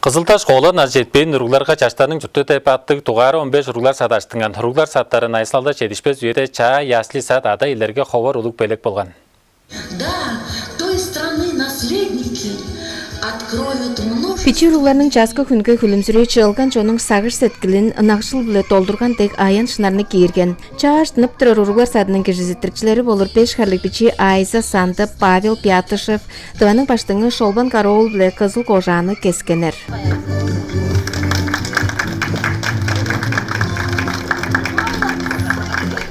Кызылташ қолын аз жетпейін ұругларға чаштарының жүтті тайпаттық туғары 15 ұруглар сат аштыңған. Ұруглар саттары найсалда жетішпес үйеде ча, ясли сат ада елерге қовар ұлық бөлек болған. Да, той страны наследники откроют множество... Пичи ұругларының жасқы күнгі күлімсірей чылған жоның сағыш сеткілін нақшыл біле толдырған тек аян шынарны кейірген. Чаш нып тұрар ұруглар садының кежізеттіркчілері болыр 5 қарлық пичи Айза Санды, Павел Пятышев, дұваның баштыңы Шолбан Караол біле қызыл қожаны кескенер.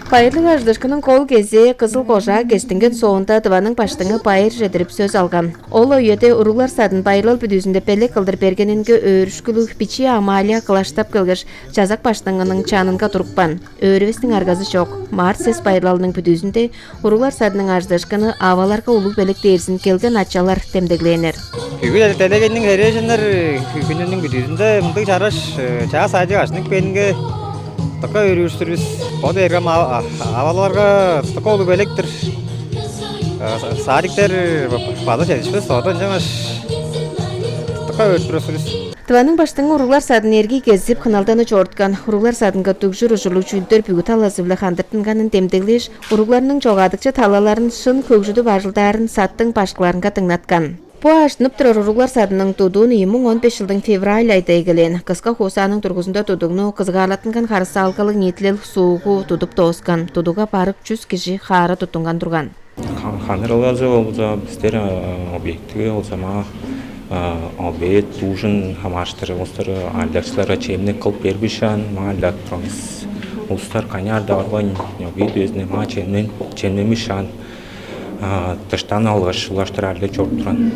Пайырлы аждышкының қол кезе қызыл қожа кестінген соғында дұваның баштыңы пайыр жедіріп сөз алған. Ол өйеде ұруглар садын пайырлыл бүдізінде пәлі қылдыр бергенінгі өрішкілік пичи Амалия қылаштап кілгіш жазақ баштыңының чанынға тұрықпан. Өрівестің арғазы жоқ. Марсес пайырлалының бүдізінде ұруглар садының аждышкыны аваларға ұлық бәлік дерсін келген атчалар темдегленер. Күгіл әлетелегеннің әрежінер күгінінің бүдізінде мұндық жарыш чаға садық ашының пенінгі Така өрүстүрүбүз. Боду эргем аваларга така олу белектир. Садиктер база жетишпес, одан жаңаш така өрүстүрүбүз. Тываның баштың ұруглар садын ерге кезіп қыналданы жорткан. Ұруглар садынға түгжір ұжылу чүлдер бүгі таласы білі қандыртынғанын темдеглеш, ұругларының жоғадықчы талаларын шын көкжүді бажылдарын саттың башқыларынға тыңнатқан. По аштынып тұрар ұруглар садының тудуын 2015 жылдың февраль айда егілен. Қысқа қосаның тұрғызында тудуғны қызғалатынған қарсы алғалық ниетлел суығы тудып тоғысқан. Тудуға барық 100 кеші қары тұтынған тұрған. Қанырылғазы олза біздер объектіге олзама обед, ужин, хамаштыры, олстары альдақшыларға чемне қылып бербішан, ма альдақ тұрмыз. Олстар қанярда арған обед өзіне ма чемнемішан. Тыштан алғаш улаштырарлы чорт тұран.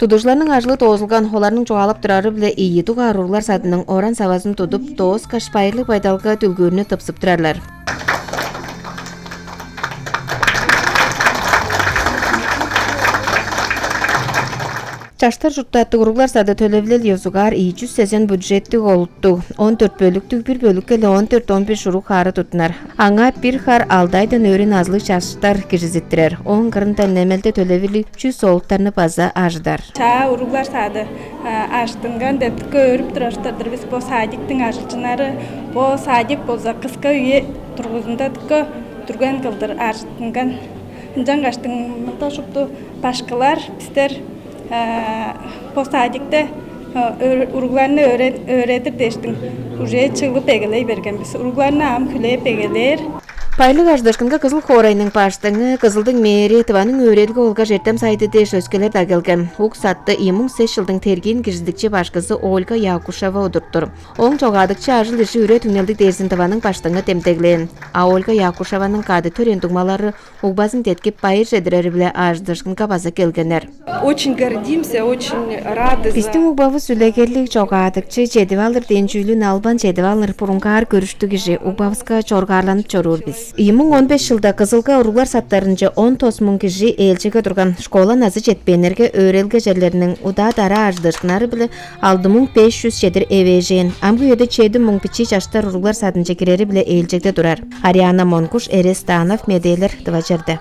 Тудушыларның ажылы тоғызылған, оларның жоғалып тұрары біле ие туға ұруглар садының оран савазын тудып, тоғыз қашпайырлы байдалға түлгөріні тыпсып тұрарлар. Чаштар жұрттатты ұруглар сады төлевлел езуғар 200 сезен бюджетті олытты. 14 бөліктік бір бөліккелі 14-15 ұруг қары тұтынар. Аңа бір қар алдайдан өрін азлы чаштар кежізеттірер. 10 қырын тәлінемелді төлевлі 100 олыттарны база аждар. Ча ұруглар сады аштынған дәптікі өріп тұраштардыр біз бұл садиктің ажылчынары. Бұл садик болса қысқа үйе тұрғызында түкі түрген қылдыр аштынған. Инжан қаштың мұнта шықты башқылар біздер Постадикте urugularını öğretir deştin. Uje çıgılıp egeley bergen biz. Urugularını am küleyip egeler. Пайлық аждышқынға қызыл қорайның паштыңы, қызылдың мері, тываның өрелгі олға жертем сайды деш өскелер дагелген. Уқ сатты 2006 жылдың терген кежіздікче башқызы Ольга Якушева ұдырттыр. Оң жоғадықчы ажыл іші үре түнелдік дерсін тываның паштыңы темтеглен. А Ольга Якушеваның қады төрен тұғмалары ұқбазын теткеп пайыр жедірері біле аждышқынға базы келгенер. Очень гордимся, очень рады. Біздің ұқбавы сүлегерлік жоғадықчы жедівалыр денжүйлін албан жедівалыр пұрынғар көріштігіже ұқбавысқа чорғарланып чорур біз. 2015 жылда қызылға ұруглар саттарынча 10 тосмун киши элчиге турган школа назы жетпенерге өрелге жерлерінің уда дара аждышкынары білі 6500 жедір эвежен. Амгы өді 7000 пичи чаштар ұруглар садынча керері біле элчекте турар. Ариана Монкуш, Эрес Станов, Медейлер, 2 жерде.